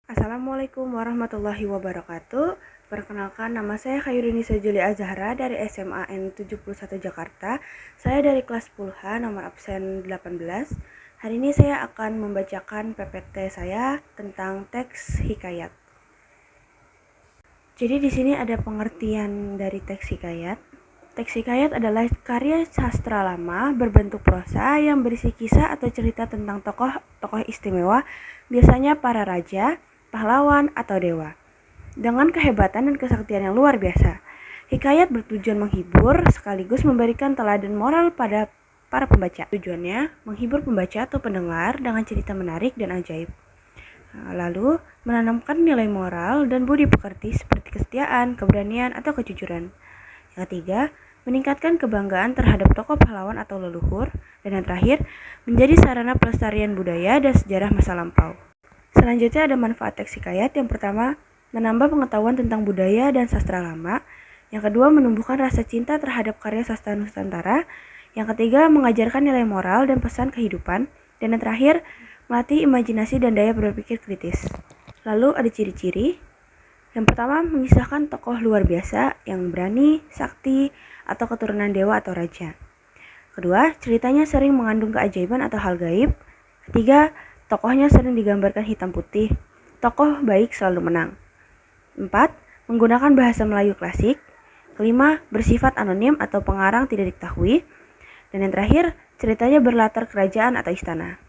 Assalamualaikum warahmatullahi wabarakatuh. Perkenalkan, nama saya Khairunnisa Juli Azhara dari SMA N71 Jakarta. Saya dari kelas 10H, nomor absen 18. Hari ini saya akan membacakan PPT saya tentang teks hikayat. Jadi di sini ada pengertian dari teks hikayat. Teks hikayat adalah karya sastra lama berbentuk prosa yang berisi kisah atau cerita tentang tokoh-tokoh istimewa, biasanya para raja, pahlawan, atau dewa. Dengan kehebatan dan kesaktian yang luar biasa, hikayat bertujuan menghibur sekaligus memberikan teladan moral pada para pembaca. Tujuannya menghibur pembaca atau pendengar dengan cerita menarik dan ajaib. Lalu menanamkan nilai moral dan budi pekerti seperti kesetiaan, keberanian, atau kejujuran. Yang ketiga, meningkatkan kebanggaan terhadap tokoh pahlawan atau leluhur. Dan yang terakhir, menjadi sarana pelestarian budaya dan sejarah masa lampau. Selanjutnya ada manfaat teks hikayat. Yang pertama, menambah pengetahuan tentang budaya dan sastra lama. Yang kedua, menumbuhkan rasa cinta terhadap karya sastra Nusantara. Yang ketiga, mengajarkan nilai moral dan pesan kehidupan. Dan yang terakhir, melatih imajinasi dan daya berpikir kritis. Lalu ada ciri-ciri. Yang pertama, mengisahkan tokoh luar biasa yang berani, sakti, atau keturunan dewa atau raja. Kedua, ceritanya sering mengandung keajaiban atau hal gaib. Ketiga, tokohnya sering digambarkan hitam putih. Tokoh baik selalu menang. 4. Menggunakan bahasa Melayu klasik. Kelima, bersifat anonim atau pengarang tidak diketahui. Dan yang terakhir, ceritanya berlatar kerajaan atau istana.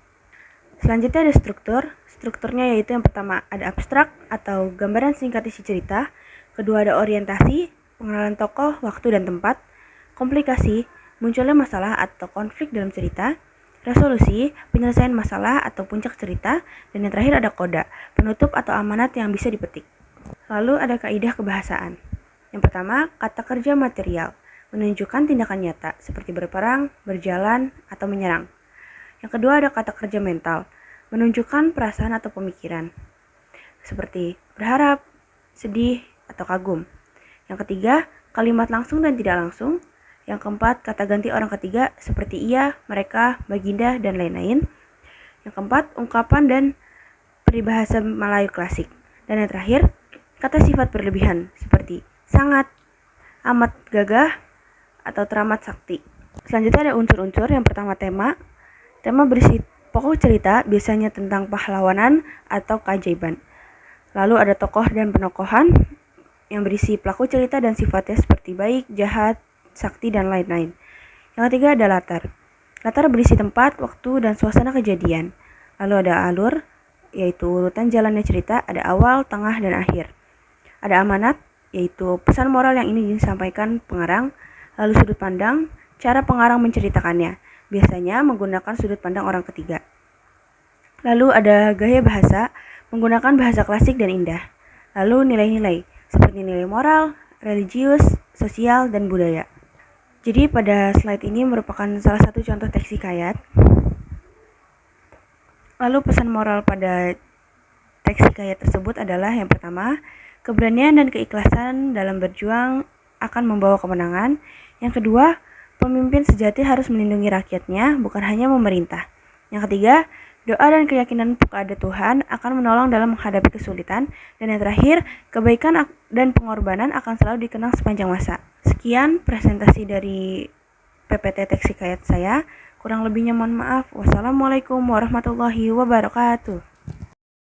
Selanjutnya ada struktur. Strukturnya yaitu yang pertama ada abstrak atau gambaran singkat isi cerita. Kedua ada orientasi, pengenalan tokoh, waktu dan tempat. Komplikasi, munculnya masalah atau konflik dalam cerita. Resolusi, penyelesaian masalah atau puncak cerita. Dan yang terakhir ada koda, penutup atau amanat yang bisa dipetik. Lalu ada kaidah kebahasaan. Yang pertama, kata kerja material, menunjukkan tindakan nyata seperti berperang, berjalan, atau menyerang. Yang kedua ada kata kerja mental, menunjukkan perasaan atau pemikiran, seperti berharap, sedih, atau kagum. Yang ketiga, kalimat langsung dan tidak langsung. Yang keempat, kata ganti orang ketiga, seperti ia, mereka, baginda, dan lain-lain. Yang keempat, ungkapan dan peribahasa Melayu klasik. Dan yang terakhir, kata sifat berlebihan, seperti sangat, amat gagah, atau teramat sakti. Selanjutnya ada unsur-unsur. Yang pertama tema. Tema berisi pokok cerita, biasanya tentang pahlawanan atau keajaiban. Lalu ada tokoh dan penokohan yang berisi pelaku cerita dan sifatnya seperti baik, jahat, sakti, dan lain-lain. Yang ketiga ada latar. Latar berisi tempat, waktu, dan suasana kejadian. Lalu ada alur, yaitu urutan jalannya cerita, ada awal, tengah, dan akhir. Ada amanat, yaitu pesan moral yang ingin disampaikan pengarang. Lalu sudut pandang, cara pengarang menceritakannya, biasanya menggunakan sudut pandang orang ketiga. Lalu ada gaya bahasa, menggunakan bahasa klasik dan indah. Lalu nilai-nilai, seperti nilai moral, religius, sosial, dan budaya. Jadi pada slide ini merupakan salah satu contoh teks hikayat. Lalu pesan moral pada teks hikayat tersebut adalah yang pertama, keberanian dan keikhlasan dalam berjuang akan membawa kemenangan. Yang kedua, pemimpin sejati harus melindungi rakyatnya, bukan hanya memerintah. Yang ketiga, doa dan keyakinan kepada Tuhan akan menolong dalam menghadapi kesulitan. Dan yang terakhir, kebaikan dan pengorbanan akan selalu dikenang sepanjang masa. Sekian presentasi dari PPT teks hikayat saya. Kurang lebihnya mohon maaf. Wassalamualaikum warahmatullahi wabarakatuh.